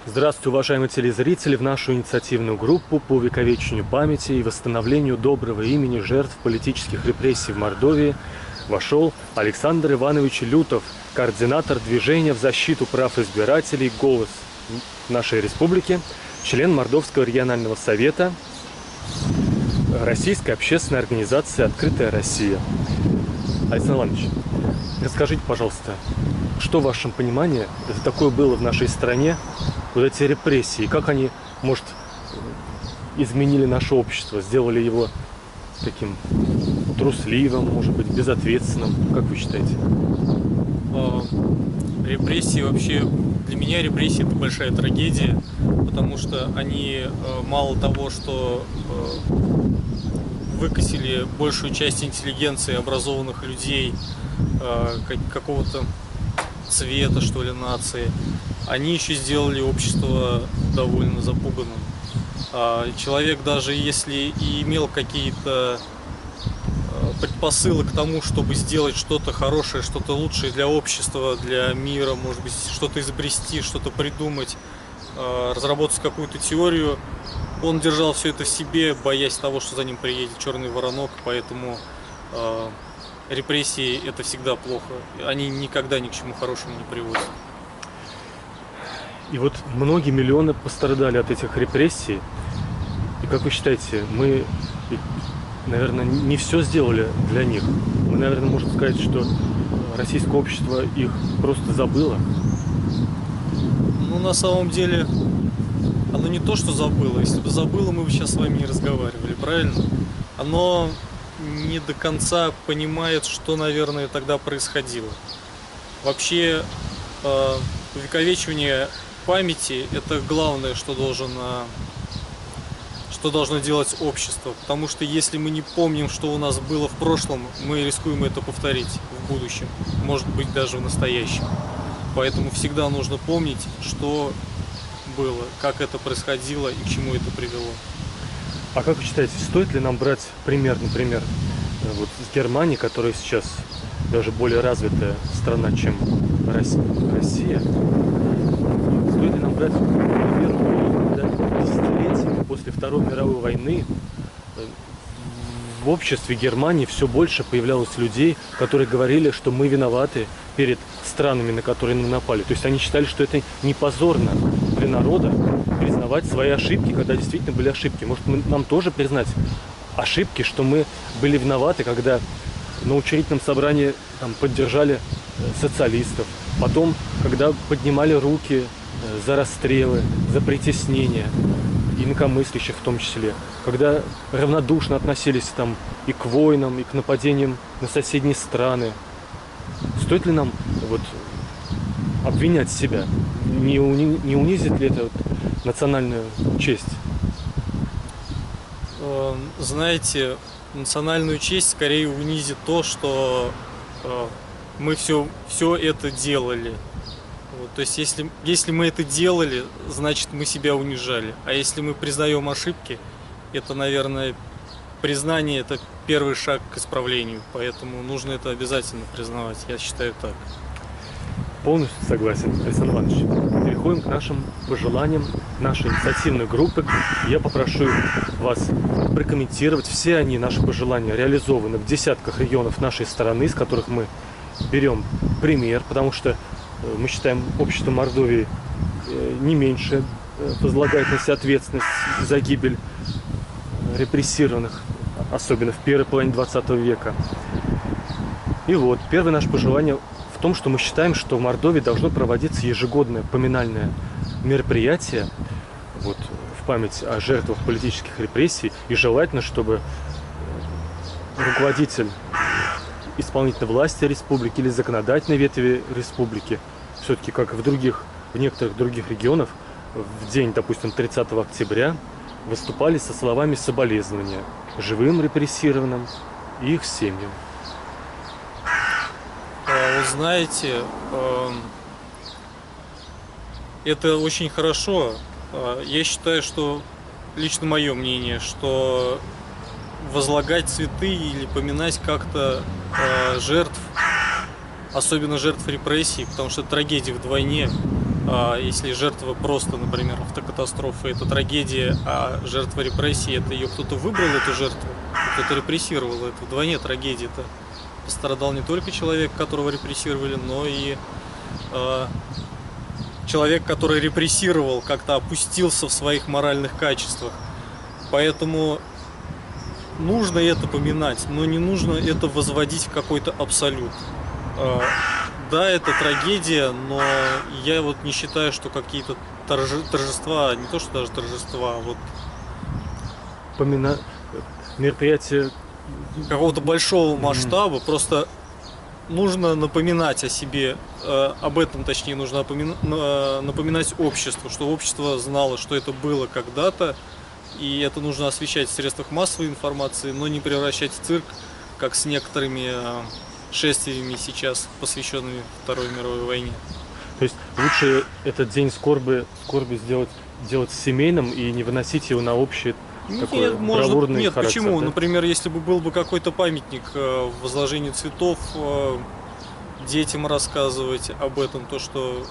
Здравствуйте, уважаемые телезрители! В нашу инициативную группу по увековечению памяти и восстановлению доброго имени жертв политических репрессий в Мордовии вошел Александр Иванович Лютов, координатор движения в защиту прав избирателей «Голос» нашей республики, член Мордовского регионального совета Российской общественной организации «Открытая Россия». Александр Иванович, расскажите, пожалуйста, что в вашем понимании это такое было в нашей стране, вот эти репрессии, как они, может, изменили наше общество, сделали его таким трусливым, может быть, безответственным, как вы считаете? Репрессии вообще, для меня репрессии это большая трагедия, потому что они мало того, что выкосили большую часть интеллигенции, образованных людей, какого-то цвета, что ли, нации, они еще сделали общество довольно запуганным. Человек, даже если и имел какие-то предпосылы к тому, чтобы сделать что-то хорошее, что-то лучшее для общества, для мира, может быть, что-то изобрести, что-то придумать, разработать какую-то теорию, он держал все это в себе, боясь того, что за ним приедет черный воронок, поэтому репрессии это всегда плохо, они никогда ни к чему хорошему не приводят. И вот многие миллионы пострадали от этих репрессий. И как вы считаете, мы, наверное, не все сделали для них? Мы, наверное, можем сказать, что российское общество их просто забыло? Ну, на самом деле, оно не то, что забыло. Если бы забыло, мы бы сейчас с вами не разговаривали, правильно? Оно не до конца понимает, что, наверное, тогда происходило. Вообще, увековечивание памяти – это главное, что должно делать общество. Потому что если мы не помним, что у нас было в прошлом, мы рискуем это повторить в будущем, может быть, даже в настоящем. Поэтому всегда нужно помнить, что было, как это происходило и к чему это привело. А как вы считаете, стоит ли нам брать пример, например, вот с Германии, которая сейчас даже более развитая страна, чем Россия? Стоит ли нам брать пример, когда десятилетиями после Второй мировой войны в обществе Германии все больше появлялось людей, которые говорили, что мы виноваты перед странами, на которые мы напали. То есть они считали, что это не позорно для народа признавать свои ошибки, когда действительно были ошибки. Может, нам тоже признать ошибки, что мы были виноваты, когда на учредительном собрании поддержали социалистов, потом, когда поднимали руки за расстрелы, за притеснение инакомыслящих в том числе, когда равнодушно относились и к войнам, и к нападениям на соседние страны. Стоит ли нам обвинять себя? Не унизит ли это национальную честь? Знаете, национальную честь скорее унизит то, что мы все это делали. То есть, если мы это делали, значит, мы себя унижали. А если мы признаем ошибки, это, наверное, признание – это первый шаг к исправлению. Поэтому нужно это обязательно признавать. Я считаю так. Полностью согласен, Александр Иванович. Переходим к нашим пожеланиям нашей инициативной группы. Я попрошу вас прокомментировать. Все они, наши пожелания, реализованы в десятках регионов нашей страны, из которых мы берем пример, потому что мы считаем, общество Мордовии не меньше возлагает на себя ответственность за гибель репрессированных, особенно в первой половине 20 века. И вот, первое наше пожелание в том, что мы считаем, что в Мордовии должно проводиться ежегодное поминальное мероприятие в память о жертвах политических репрессий, и желательно, чтобы руководитель исполнительной власти республики или законодательной ветви республики, все-таки как в некоторых других регионах, в день, допустим, 30 октября выступали со словами соболезнования живым репрессированным и их семьям. Вы знаете, это очень хорошо. Я считаю, что, лично мое мнение, что возлагать цветы или поминать как-то жертв, особенно жертв репрессий, потому что трагедия вдвойне, Если жертва просто, например, автокатастрофы, это трагедия, а жертва репрессий, это ее кто-то выбрал, эту жертву, кто-то репрессировал, это вдвойне трагедия-то. Пострадал не только человек, которого репрессировали, но и человек, который репрессировал, как-то опустился в своих моральных качествах. Поэтому нужно это поминать, но не нужно это возводить в какой-то абсолют. Да, это трагедия, но я вот не считаю, что какие-то торжества, не то что даже торжества, а вот мероприятие какого-то большого масштаба, просто нужно напоминать о себе, об этом, точнее, нужно напоминать обществу, что общество знало, что это было когда-то, и это нужно освещать в средствах массовой информации, но не превращать в цирк, как с некоторыми шествиями сейчас, посвященными Второй мировой войне. То есть лучше этот день скорби делать семейным и не выносить его на общий такой бравурный нет, характер. почему? Да? Например, если бы был бы какой-то памятник возложению цветов, детям рассказывать об этом, то что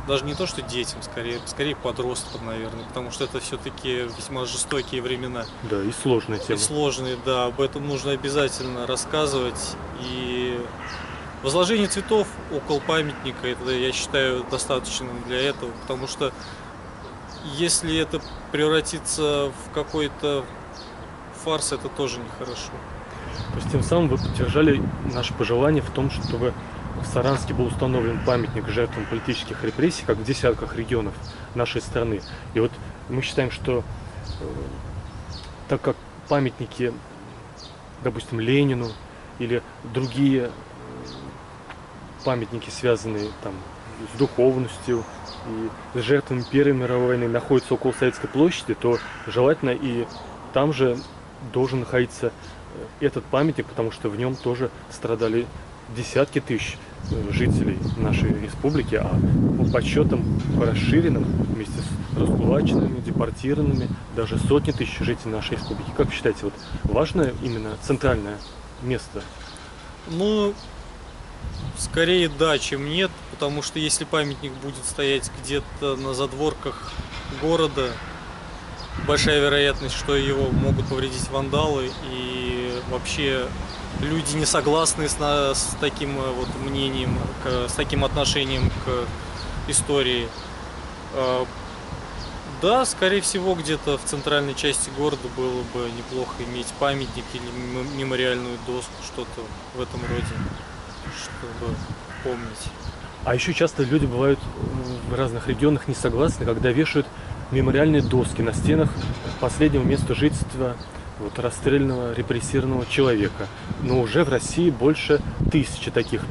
даже не то, что детям, скорее подросткам, наверное, потому что это все-таки весьма жестокие времена. Да, и сложные темы. И сложные, да, об этом нужно обязательно рассказывать. И возложение цветов около памятника, это, я считаю, достаточно для этого, потому что если это превратится в какой-то фарс, это тоже нехорошо. То есть тем самым вы поддержали наше пожелание в том, чтобы в Саранске был установлен памятник жертвам политических репрессий, как в десятках регионов нашей страны. И вот мы считаем, что так как памятники, допустим, Ленину или другие памятники, связанные там с духовностью и с жертвами Первой мировой войны, находятся около Советской площади, то желательно и там же должен находиться этот памятник, потому что в нем тоже страдали десятки тысяч жителей нашей республики, а по подсчетам расширенным вместе с раскулаченными, депортированными, даже сотни тысяч жителей нашей республики. Как вы считаете, вот важно именно центральное место? Ну, скорее да, чем нет, потому что если памятник будет стоять где-то на задворках города, большая вероятность, что его могут повредить вандалы, и вообще люди не согласны с таким вот мнением, с таким отношением к истории. Да, скорее всего, где-то в центральной части города было бы неплохо иметь памятник или мемориальную доску, что-то в этом роде, чтобы помнить. А еще часто люди бывают в разных регионах не согласны, когда вешают мемориальные доски на стенах последнего места жительства вот, расстрелянного, репрессированного человека. Но уже в России больше 1000 таких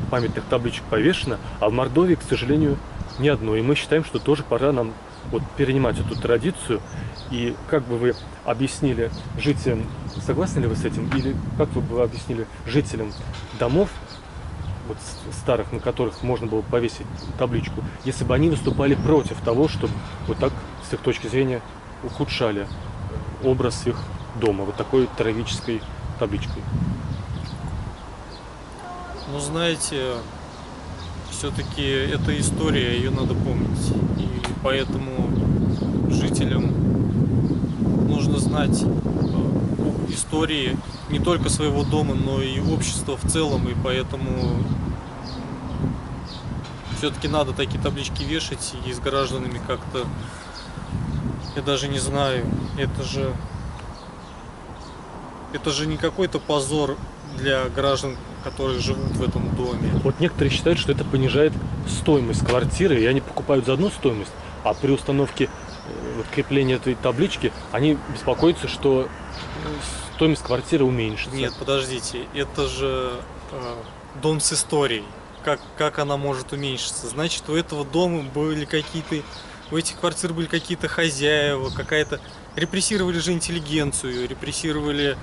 памятных табличек повешено, а в Мордовии, к сожалению, ни одной. И мы считаем, что тоже пора нам вот перенимать эту традицию. И как бы вы объяснили жителям, согласны ли вы с этим, или как вы бы объяснили жителям домов, вот старых, на которых можно было повесить табличку, если бы они выступали против того, чтобы вот так, с их точки зрения, ухудшали образ их дома, вот такой трагической табличкой? Ну, знаете, все-таки это история, ее надо помнить. И поэтому жителям нужно знать об истории не только своего дома, но и общества в целом. И поэтому все-таки надо такие таблички вешать и с гражданами как-то, я даже не знаю, это же не какой-то позор для граждан, которые живут в этом доме. Вот некоторые считают, что это понижает стоимость квартиры, и они покупают за одну стоимость, а при установке вот, крепления этой таблички они беспокоятся, что стоимость квартиры уменьшится. Нет, подождите, это же дом с историей. Как она может уменьшиться? Значит, у этого дома были какие-то, у этих квартир были какие-то хозяева, какая-то... Репрессировали же интеллигенцию, репрессировали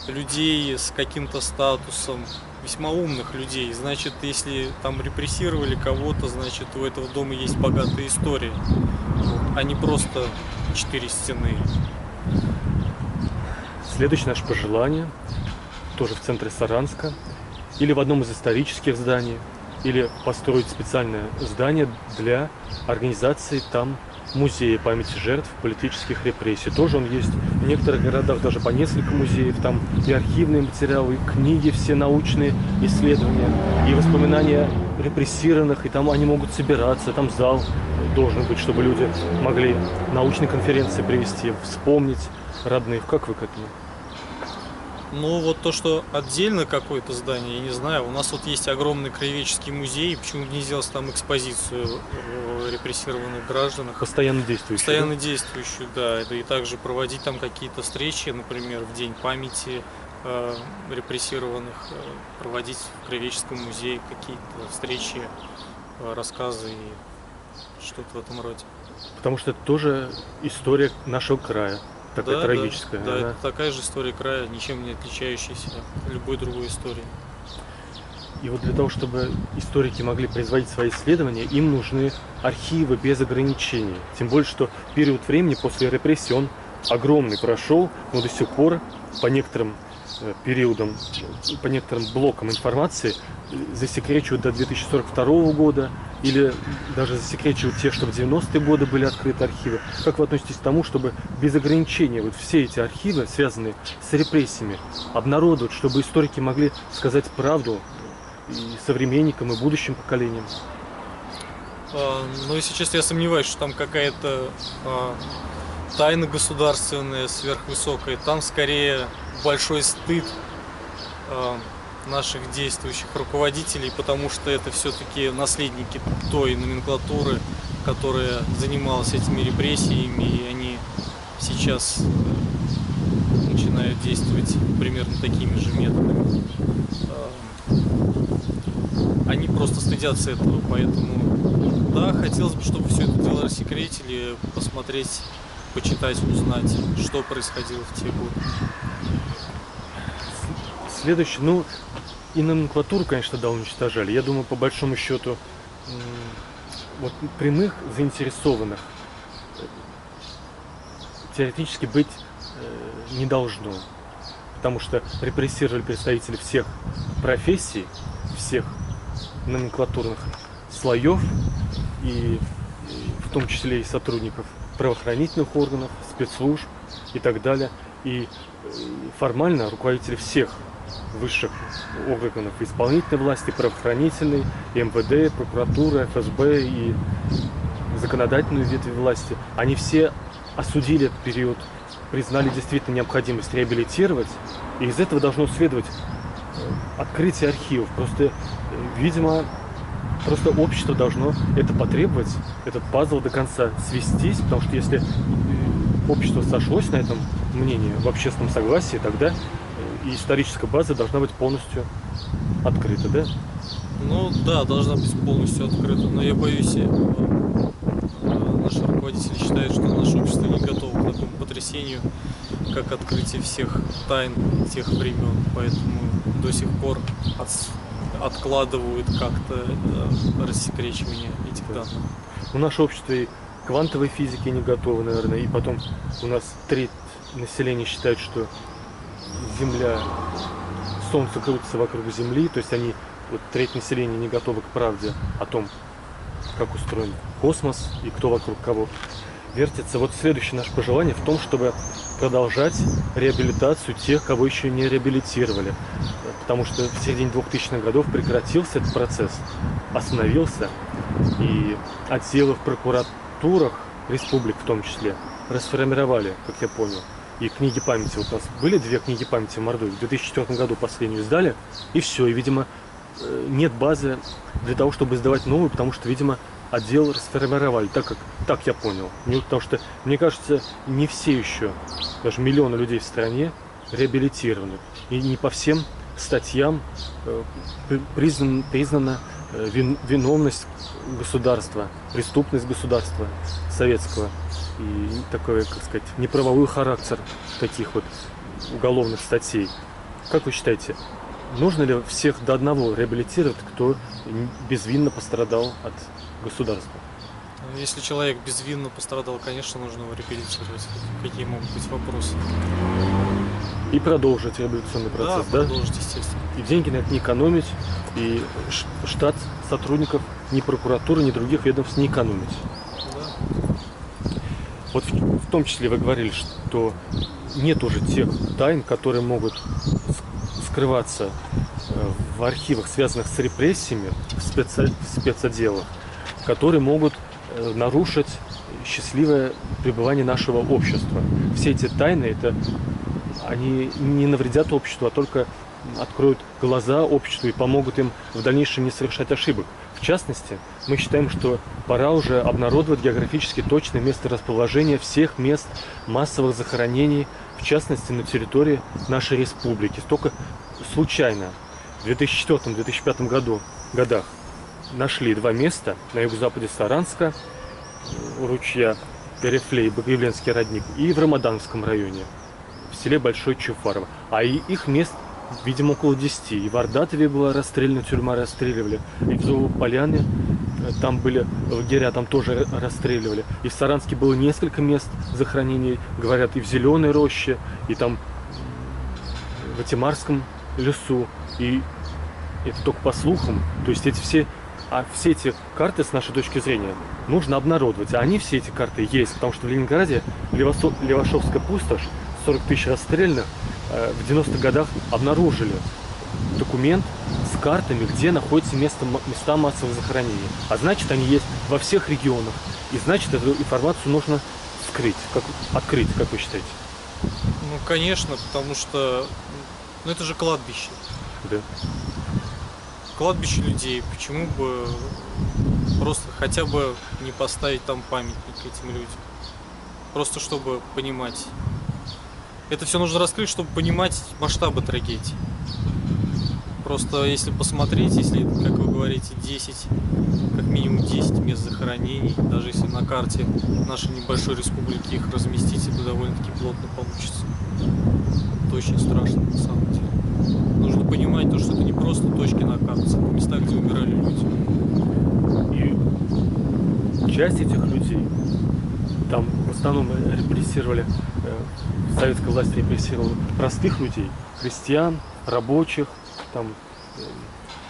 людей с каким-то статусом, весьма умных людей. Значит, если там репрессировали кого-то, значит, у этого дома есть богатая история, а не просто 4 стены. Следующее наше пожелание, тоже в центре Саранска, или в одном из исторических зданий, или построить специальное здание для организации там музея памяти жертв политических репрессий. Тоже он есть в некоторых городах, даже по несколько музеев. Там и архивные материалы, и книги, все научные исследования, и воспоминания репрессированных, и там они могут собираться, там зал должен быть, чтобы люди могли научные конференции привести, вспомнить родных. Как вы к этому? Ну, вот то, что отдельно какое-то здание, я не знаю. У нас вот есть огромный краеведческий музей, почему не сделать там экспозицию репрессированных граждан? Постоянно действующие. Постоянно действующую, да. И также проводить там какие-то встречи, например, в День памяти репрессированных, проводить в краеведческом музее какие-то встречи, рассказы и что-то в этом роде. Потому что это тоже история нашего края. Такая трагическая. Да, это такая же история края, ничем не отличающаяся от любой другой истории. И вот для того, чтобы историки могли производить свои исследования, им нужны архивы без ограничений. Тем более, что период времени после репрессий, он огромный прошел, но до сих пор по некоторым периодам, по некоторым блокам информации засекречивают до 2042 года, или даже засекречивают те, что в 90-е годы были открыты архивы. Как вы относитесь к тому, чтобы без ограничения вот все эти архивы, связанные с репрессиями, обнародовать, чтобы историки могли сказать правду и современникам, и будущим поколениям? Но, если честно, я сомневаюсь, что там какая-то тайна государственная сверхвысокая. Там скорее большой стыд наших действующих руководителей, потому что это все-таки наследники той номенклатуры, которая занималась этими репрессиями, и они сейчас начинают действовать примерно такими же методами. Они просто стыдятся этого, поэтому да, хотелось бы, чтобы все это дело рассекретили, посмотреть, почитать, узнать, что происходило в те годы. Следующее, и номенклатуру, конечно, да, уничтожали. Я думаю, по большому счету, вот прямых заинтересованных теоретически быть не должно. Потому что репрессировали представителей всех профессий, всех номенклатурных слоев, и в том числе и сотрудников правоохранительных органов, спецслужб и так далее. И формально руководители всех высших органов исполнительной власти, правоохранительной, МВД, прокуратура, ФСБ и законодательную ветвь власти, они все осудили этот период, признали действительно необходимость реабилитировать, и из этого должно следовать открытие архивов. Просто, видимо, общество должно это потребовать, этот пазл до конца свестись, потому что если общество сошлось на этом мнении в общественном согласии, тогда и историческая база должна быть полностью открыта, да? Ну да, должна быть полностью открыта, но я боюсь, наши руководители считают, что наше общество не готово к такому потрясению, как открытие всех тайн тех времен, поэтому до сих пор откладывают как-то рассекречивание этих данных. У наше общество и квантовой физики не готовы, наверное, и потом у нас треть населения считает, что Земля, Солнце крутится вокруг Земли, то есть треть населения не готова к правде о том, как устроен космос и кто вокруг кого вертится. Вот следующее наше пожелание в том, чтобы продолжать реабилитацию тех, кого еще не реабилитировали. Потому что в середине 2000-х годов прекратился этот процесс, остановился, и отделы в прокуратурах республик в том числе расформировали, как я понял. И книги памяти. Вот у нас были 2 книги памяти в Мордовии. В 2004 году последнюю издали, и все. И, видимо, нет базы для того, чтобы издавать новую, потому что, видимо, отдел расформировали. Так я понял. Потому что, мне кажется, не все еще, даже миллионы людей в стране реабилитированы. И не по всем статьям признана виновность государства, преступность государства советского и такой, как сказать, неправовой характер таких вот уголовных статей. Как вы считаете, нужно ли всех до одного реабилитировать, кто безвинно пострадал от государства? Если человек безвинно пострадал, конечно, нужно его реабилитировать. Какие могут быть вопросы? И продолжить революционный процесс, да? Продолжить, естественно. И деньги на это не экономить, и штат сотрудников ни прокуратуры, ни других ведомств не экономить. Да. Вот в том числе вы говорили, что нет уже тех тайн, которые могут скрываться в архивах, связанных с репрессиями, в спецотделах, которые могут нарушить счастливое пребывание нашего общества. Все эти тайны, они не навредят обществу, а только откроют глаза обществу и помогут им в дальнейшем не совершать ошибок. В частности, мы считаем, что пора уже обнародовать географически точное месторасположение всех мест массовых захоронений, в частности, на территории нашей республики. Только случайно в 2004-2005 годах нашли 2 места на юго-западе Саранска, у ручья Перефлей, Богоявленский родник, и в Рамаданском районе, в селе Большой Чуфарово. А их мест, видимо, около 10. И в Ордатове была расстреляна, тюрьма расстреливали, и в Зоополяне там были лагеря, там тоже расстреливали. И в Саранске было несколько мест захоронений, говорят, и в Зеленой роще, и там в Атимарском лесу. И это только по слухам. То есть все эти карты, с нашей точки зрения, нужно обнародовать. А они, все эти карты, есть, потому что в Ленинграде Левашовская пустошь, 40 тысяч расстрелянных, в 90-х годах обнаружили документ с картами, где находятся места массовых захоронений. А значит, они есть во всех регионах. И значит, эту информацию нужно открыть, как вы считаете? Ну, конечно, потому что это же кладбище. Да. Кладбище людей. Почему бы просто хотя бы не поставить там памятник этим людям? Просто чтобы понимать. Это все нужно раскрыть, чтобы понимать масштабы трагедии. Просто если посмотреть, если, как вы говорите, 10, как минимум 10 мест захоронений, даже если на карте нашей небольшой республики их разместить, это довольно-таки плотно получится. Это очень страшно, на самом деле. Нужно понимать то, что это не просто точки на карте, это места, где умирали люди. И часть этих людей, там в основном репрессировали, советская власть репрессировала простых людей, крестьян, рабочих, там,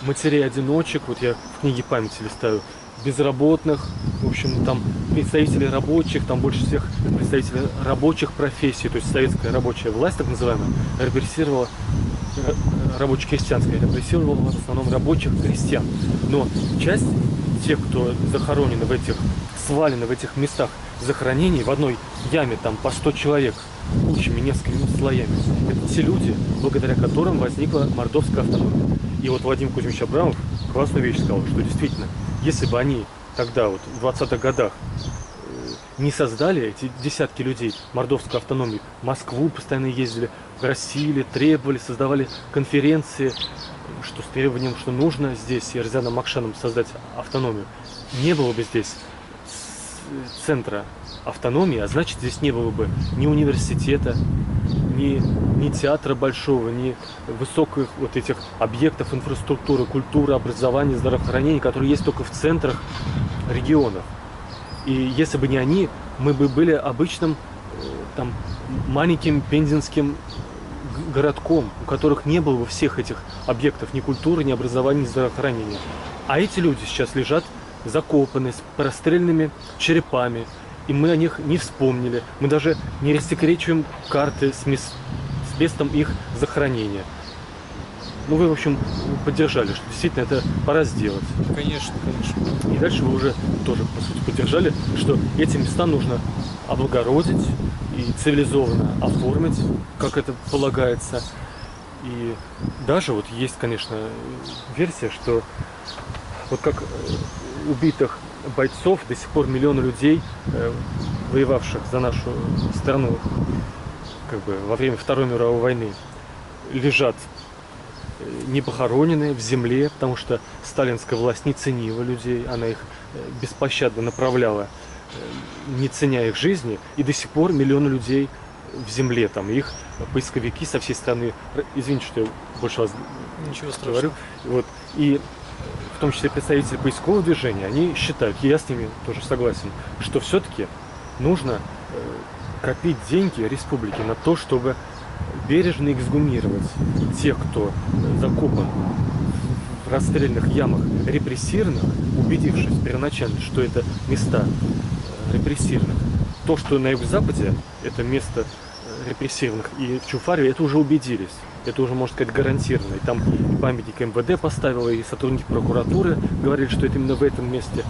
матерей-одиночек, вот я в книге памяти листаю, безработных, в общем, там представители рабочих, там больше всех представители рабочих профессий, то есть советская рабочая власть, так называемая, репрессировала, рабоче-крестьянская, репрессировала в основном рабочих крестьян. Но часть тех, кто захоронены свалены в этих местах захоронений, в одной яме там по 100 человек, кучами, несколькими слоями, это те люди, благодаря которым возникла мордовская автономия. И вот Владимир Кузьмич Абрамов классную вещь сказал, что действительно, если бы они тогда, вот в 20-х годах, не создали эти десятки людей мордовскую автономию, в Москву постоянно ездили, просили, требовали, создавали конференции, что с требованием, что нужно здесь Ерзаном Макшаном создать автономию, не было бы здесь центра автономии, а значит, здесь не было бы ни университета, ни театра большого, ни высоких вот этих объектов инфраструктуры, культуры, образования, здравоохранения, которые есть только в центрах регионов. И если бы не они, мы бы были обычным там маленьким пензенским городком, у которых не было бы всех этих объектов ни культуры, ни образования, ни здравоохранения. А эти люди сейчас лежат закопаны, с расстрелянными черепами, и мы о них не вспомнили. Мы даже не рассекречиваем карты с местом их захоронения. Ну, вы, в общем, поддержали, что действительно это пора сделать. Конечно, конечно. И дальше вы уже тоже, по сути, поддержали, что эти места нужно облагородить и цивилизованно оформить, как это полагается. И даже вот есть, конечно, версия, что вот как убитых бойцов до сих пор миллионы людей, воевавших за нашу страну как бы во время Второй мировой войны, лежат не похоронены в земле, потому что сталинская власть не ценила людей, она их беспощадно направляла, не ценя их жизни, и до сих пор миллионы людей в земле, там их поисковики со всей страны, извините, что я больше вас говорю, вот, и в том числе представители поискового движения, они считают, и я с ними тоже согласен, что все-таки нужно копить деньги республики на то, чтобы бережно эксгумировать тех, кто закопан в расстрельных ямах репрессированных, убедившись первоначально, что это места репрессированных. То, что на юго-западе это место репрессированных, и в Чуфаре это уже убедились. Это уже, можно сказать, гарантированно. И там и памятник МВД поставило, и сотрудники прокуратуры говорили, что это именно в этом месте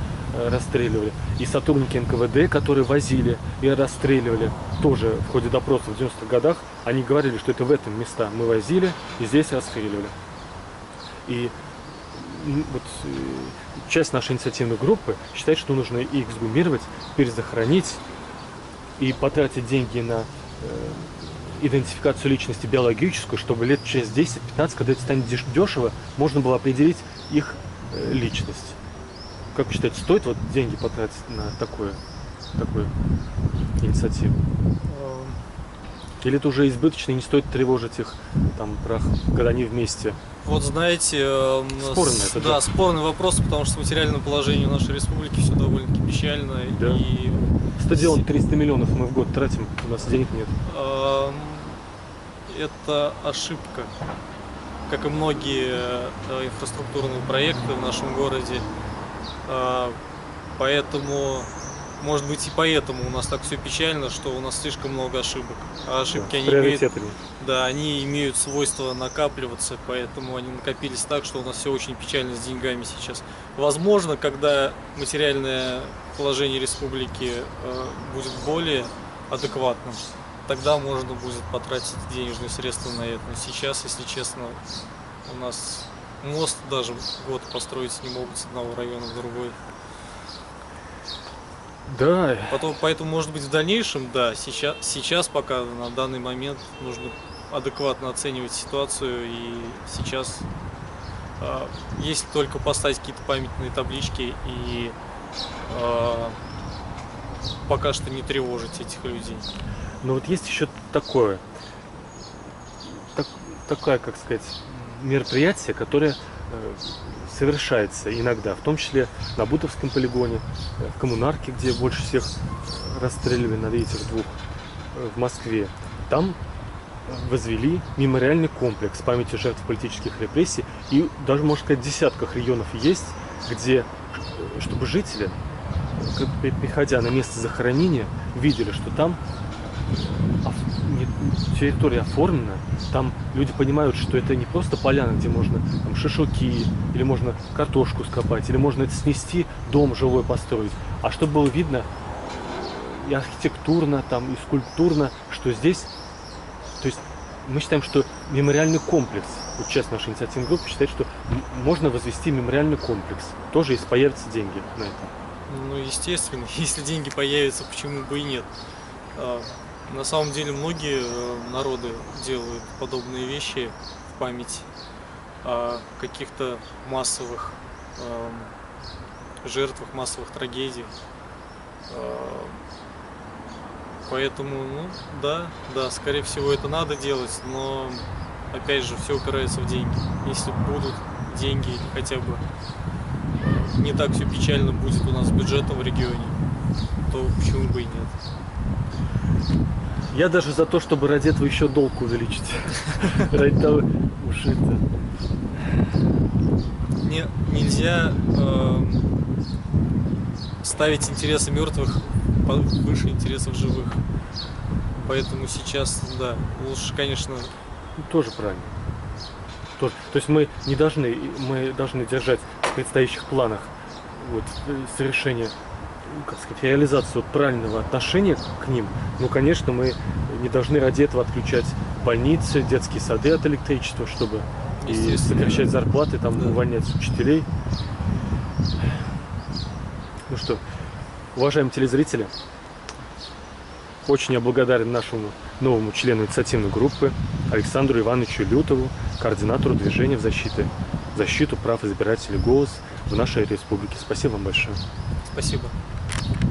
расстреливали. И сотрудники НКВД, которые возили и расстреливали, тоже в ходе допросов в 90-х годах, они говорили, что это в этом места мы возили и здесь расстреливали. И вот часть нашей инициативной группы считает, что нужно и эксгумировать, перезахоронить, и потратить деньги на идентификацию личности биологическую, чтобы лет через 10-15, когда это станет дешево, можно было определить их личность. Как вы считаете, стоит вот деньги потратить на такую инициативу? Или это уже избыточно и не стоит тревожить их там прах, когда они вместе? Вот знаете, спорный вопрос, потому что материальное положение нашей республики все довольно-таки печально. Да. И стадион 300 миллионов мы в год тратим, у нас денег нет. Это ошибка, как и многие инфраструктурные проекты в нашем городе. Поэтому, может быть, и поэтому у нас так все печально, что у нас слишком много ошибок. А ошибки, они имеют свойство накапливаться, поэтому они накопились так, что у нас все очень печально с деньгами сейчас. Возможно, когда материальное положение республики будет более адекватным, тогда можно будет потратить денежные средства на это. Но сейчас, если честно, у нас мост даже год построить не могут с одного района в другой. Да. Поэтому, может быть, в дальнейшем, да, сейчас пока на данный момент нужно адекватно оценивать ситуацию, и сейчас если только поставить какие-то памятные таблички и пока что не тревожить этих людей. Но вот есть еще такое, как сказать, мероприятие, которое совершается иногда, в том числе на Бутовском полигоне, в Коммунарке, где больше всех расстреливали на этих двух, в Москве. Там возвели мемориальный комплекс памяти жертв политических репрессий, и даже, можно сказать, в десятках регионов есть, где, чтобы жители, приходя на место захоронения, видели, что там территория оформлена, там люди понимают, что это не просто поляна, где можно там шашлыки, или можно картошку скопать, или можно это снести, дом живой построить, а чтобы было видно и архитектурно, там, и скульптурно, что здесь, то есть мы считаем, что мемориальный комплекс, вот часть нашей инициативной группы считает, что можно возвести мемориальный комплекс, тоже если появятся деньги на это. Ну, естественно, если деньги появятся, почему бы и нет. На самом деле многие народы делают подобные вещи в память о каких-то массовых жертвах, массовых трагедиях. Поэтому, да, скорее всего это надо делать, но опять же все упирается в деньги. Если будут деньги или хотя бы не так все печально будет у нас с бюджетом в регионе, то почему бы и нет. Я даже за то, чтобы ради этого еще долг увеличить. Ради того, уж это... Нельзя ставить интересы мертвых выше интересов живых. Поэтому сейчас, да, лучше, конечно... Тоже правильно. Тоже. То есть мы должны держать в предстоящих планах вот, совершение, как сказать, реализацию правильного отношения к ним. Ну, конечно, мы не должны ради этого отключать больницы, детские сады от электричества, чтобы и сокращать зарплаты, там, да, увольнять учителей. Ну что, уважаемые телезрители, очень я благодарен нашему новому члену инициативной группы Александру Ивановичу Лютову, координатору движения в защиту прав избирателей «Голос» в нашей республике. Спасибо вам большое. Спасибо.